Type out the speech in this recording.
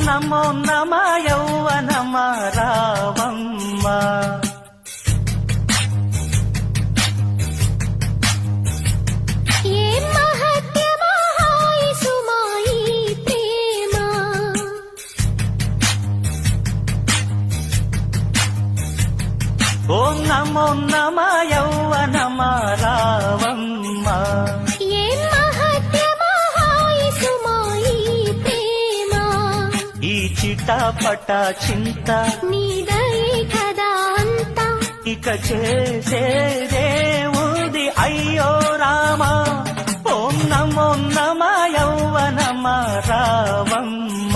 నమో నమ యౌవనమ రావమ్మ. ఓం నమో నమ యౌవనమ రావమ్మ. ఈ చిటాపట చింత నీదయే కదా అంతా, ఇక చేసేదేముంది అయ్యో రామా. ఓం నమో నమ యౌవనమ రావమ్మ.